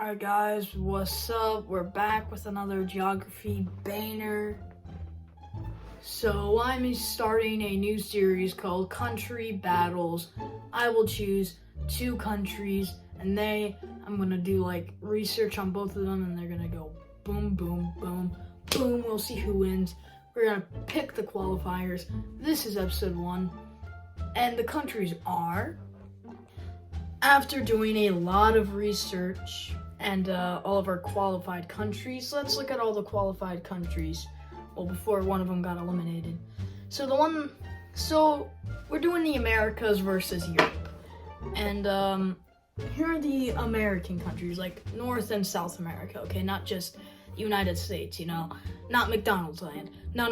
Alright guys, what's up? We're back with another geography banger. So I'm starting a new series called Country Battles. I will choose two countries and I'm gonna do like research on both of them and they're gonna go boom, boom, boom, boom. We'll see who wins. We're gonna pick the qualifiers. This is episode 1. And the countries are, after doing a lot of research and all of our qualified countries, let's look at all the qualified countries. Well, before one of them got eliminated. So we're doing the Americas versus Europe. And here are the American countries, like North and South America, okay? Not just United States, not McDonald's land. No.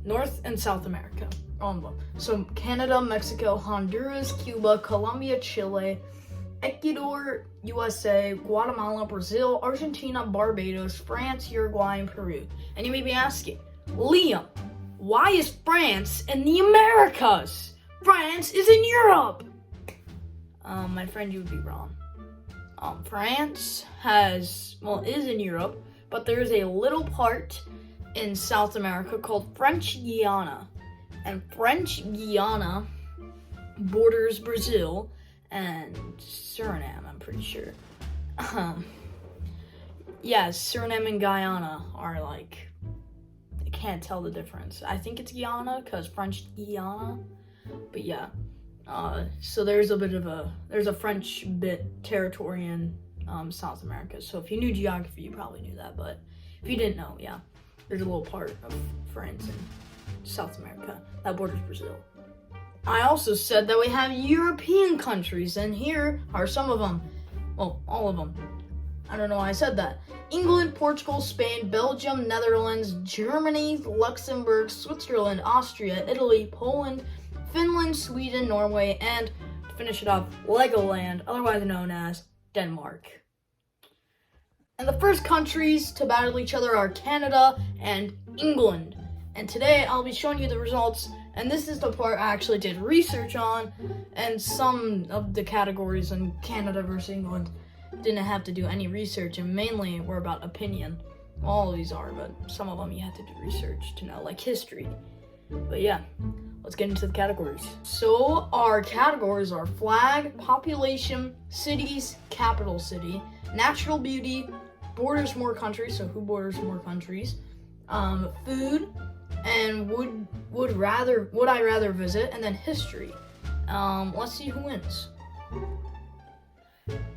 North and South America, all of them. So Canada, Mexico, Honduras, Cuba, Colombia, Chile, Ecuador, USA, Guatemala, Brazil, Argentina, Barbados, France, Uruguay, and Peru. And you may be asking, Liam, why is France in the Americas? France is in Europe! My friend, you would be wrong. France is in Europe, but there's a little part in South America called French Guiana. And French Guiana borders Brazil and Suriname, I'm pretty sure. Suriname and Guyana are like, I can't tell the difference. I think it's Guyana because French Guiana, but yeah. So there's a French bit territory in South America. So if you knew geography, you probably knew that, but if you didn't know, yeah, there's a little part of France in South America that borders Brazil. I also said that we have European countries, and here are some of them. Well, all of them. I don't know why I said that. England, Portugal, Spain, Belgium, Netherlands, Germany, Luxembourg, Switzerland, Austria, Italy, Poland, Finland, Sweden, Norway, and to finish it off, Legoland, otherwise known as Denmark. And the first countries to battle each other are Canada and England. And today I'll be showing you the results, and this is the part I actually did research on, and some of the categories in Canada versus England didn't have to do any research, and mainly were about opinion. All of these are, but some of them you have to do research to know, like history. But yeah, let's get into the categories. So our categories are flag, population, cities, capital city, natural beauty, borders more countries, so who borders more countries, food, and would I rather visit, and then history. Let's see who wins.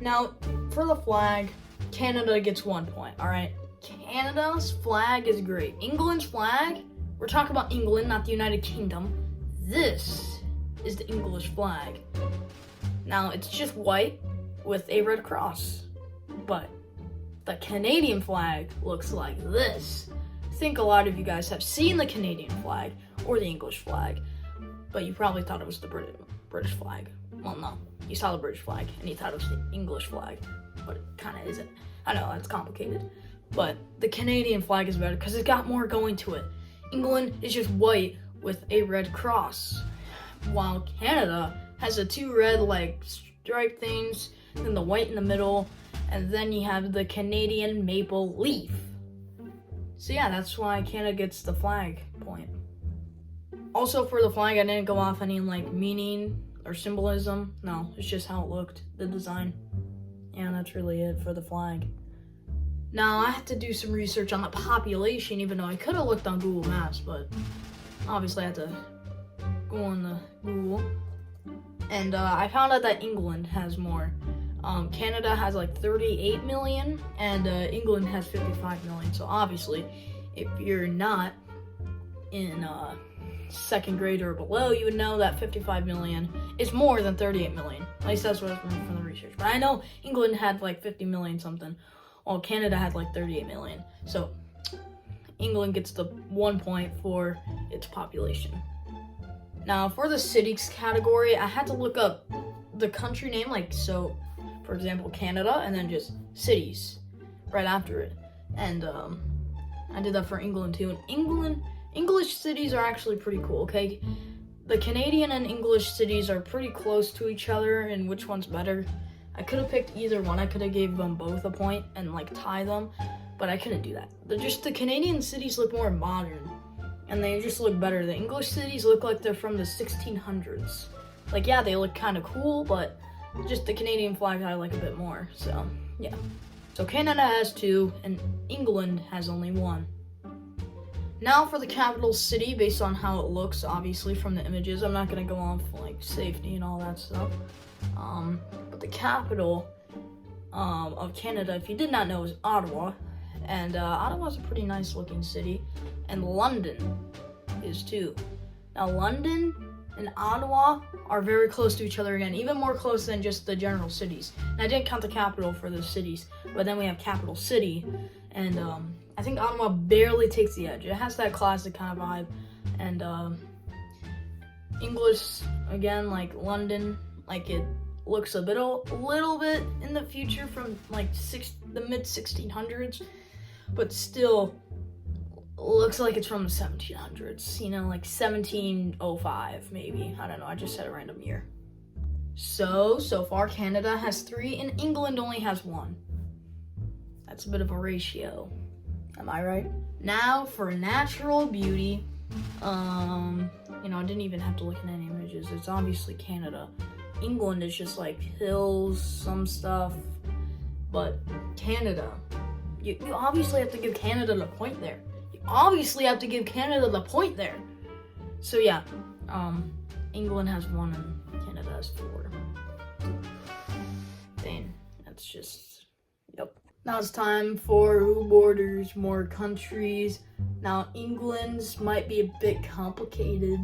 Now, for the flag, Canada gets 1 point, alright? Canada's flag is great. England's flag, we're talking about England, not the United Kingdom. This is the English flag. Now, it's just white with a red cross, but the Canadian flag looks like this. I think a lot of you guys have seen the Canadian flag or the English flag, but you probably thought it was the British flag. Well, no, you saw the British flag and you thought it was the English flag, but it kind of isn't. I know, it's complicated, but the Canadian flag is better because it's got more going to it. England is just white with a red cross, while Canada has the two red like stripe things, then the white in the middle, and then you have the Canadian maple leaf. So yeah, that's why Canada gets the flag point. Also for the flag, I didn't go off any like meaning or symbolism. No, it's just how it looked, the design. And that's really it for the flag. Now I had to do some research on the population, even though I could have looked on Google Maps, but obviously I had to go on the Google. And I found out that England has more. Canada has like 38 million and England has 55 million. So obviously, if you're not in second grade or below, you would know that 55 million is more than 38 million. At least that's what I learned from the research. But I know England had like 50 million something, while Canada had like 38 million. So England gets the 1 point for its population. Now for the cities category, I had to look up the country name, like so. For example, Canada, and then just cities right after it. And I did that for England too. And English cities are actually pretty cool, okay? The Canadian and English cities are pretty close to each other, and which one's better? I could have picked either one. I could have gave them both a point and like tie them, but I couldn't do that. The Canadian cities look more modern, and they just look better. The English cities look like they're from the 1600s. Like, yeah, they look kind of cool, but just the Canadian flag I like a bit more. So yeah. So Canada has 2, and England has only 1. Now for the capital city, based on how it looks, obviously from the images. I'm not gonna go off like safety and all that stuff. But the capital of Canada, if you did not know, is Ottawa. And Ottawa's a pretty nice looking city. And London is too. Now London and Ottawa are very close to each other again, even more close than just the general cities. And I didn't count the capital for the cities, but then we have capital city. And I think Ottawa barely takes the edge. It has that classic kind of vibe. And English, again, like London, like it looks a little bit in the future from like the mid 1600s, but still looks like it's from the 1700s, you know, like 1705 maybe. I don't know, I just said a random year. So far Canada has 3 and England only has 1. That's a bit of a ratio. Am I right? Now for natural beauty, you know, I didn't even have to look at any images. It's obviously Canada. England is just like hills, some stuff, but Canada, you obviously have to give Canada the point there. So yeah, England has 1 and Canada has 4. Dang, that's just, yep. Now it's time for who borders more countries. Now England's might be a bit complicated,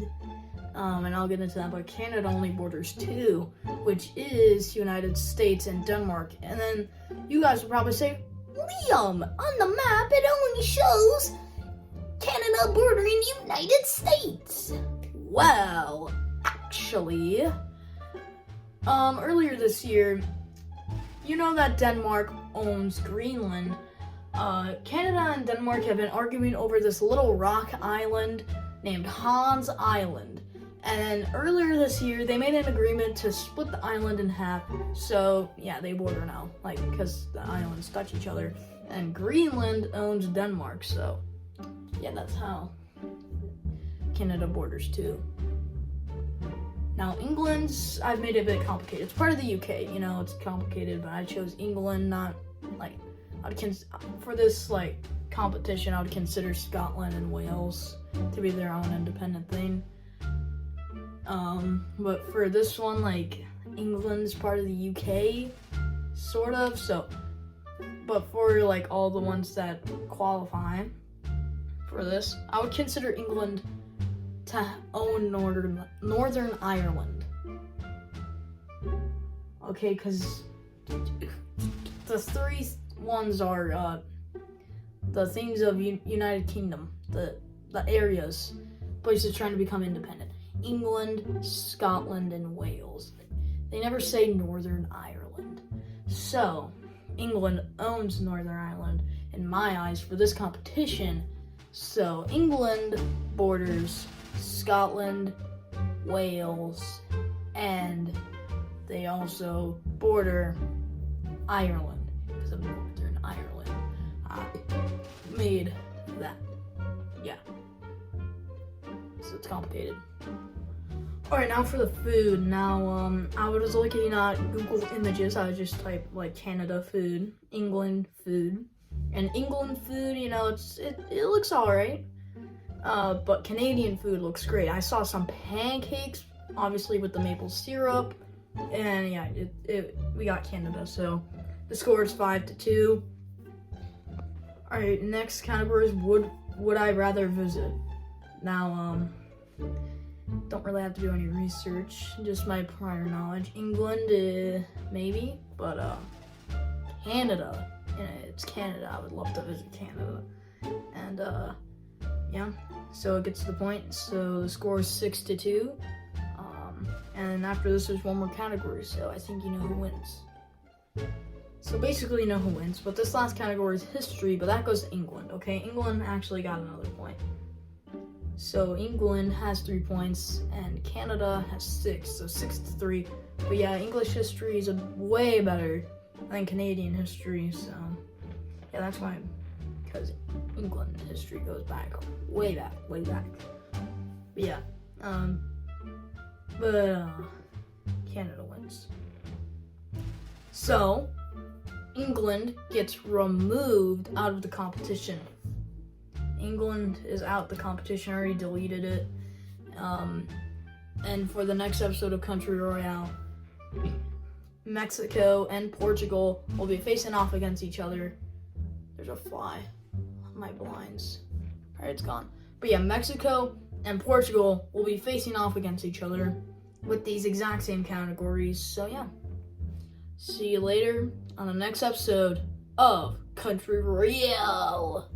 and I'll get into that, but Canada only borders 2, which is United States and Denmark. And then you guys will probably say, Liam, on the map it only shows Canada bordering United States. Well, actually, earlier this year, you know that Denmark owns Greenland. Canada and Denmark have been arguing over this little rock island named Hans Island. And earlier this year, they made an agreement to split the island in half. So, yeah, they border now, like, because the islands touch each other. And Greenland owns Denmark, so, yeah, that's how Canada borders too. Now, England's, I've made it a bit complicated. It's part of the UK, you know, it's complicated, but I chose England, not, like, for this, like, competition, I would consider Scotland and Wales to be their own independent thing. But for this one, like, England's part of the UK, sort of, so, but for, like, all the ones that qualify for this, I would consider England to own Northern Ireland. Okay, because the 3 ones are, the things of United Kingdom, the areas, places trying to become independent. England, Scotland, and Wales. They never say Northern Ireland. So, England owns Northern Ireland in my eyes for this competition. So, England borders Scotland, Wales, and they also border Ireland because of Northern Ireland. I made that. Yeah. So it's complicated. Alright, now for the food. Now, I was looking at Google Images. I would just type, like, Canada food, England food. And England food, you know, it looks alright. But Canadian food looks great. I saw some pancakes, obviously with the maple syrup. And yeah, we got Canada. So the score is 5-2. Alright, next category is would I rather visit? Now, don't really have to do any research, just my prior knowledge. England, maybe, but Canada, it's Canada. I would love to visit Canada. And yeah, so it gets to the point. So the score is 6-2. And after this, there's one more category, so I think you know who wins. So basically, you know who wins, but this last category is history, but that goes to England, okay? England actually got another point. So England has 3 points and Canada has 6, so 6-3. But yeah, English history is way better than Canadian history, so yeah, that's why, because England history goes back, way back. But yeah, Canada wins. So England gets removed out of the competition. England is out the competition, I already deleted it. And for the next episode of Country Royale, Mexico and Portugal will be facing off against each other. There's a fly on my blinds. Alright, it's gone. But yeah, Mexico and Portugal will be facing off against each other with these exact same categories. So yeah, see you later on the next episode of Country Royale.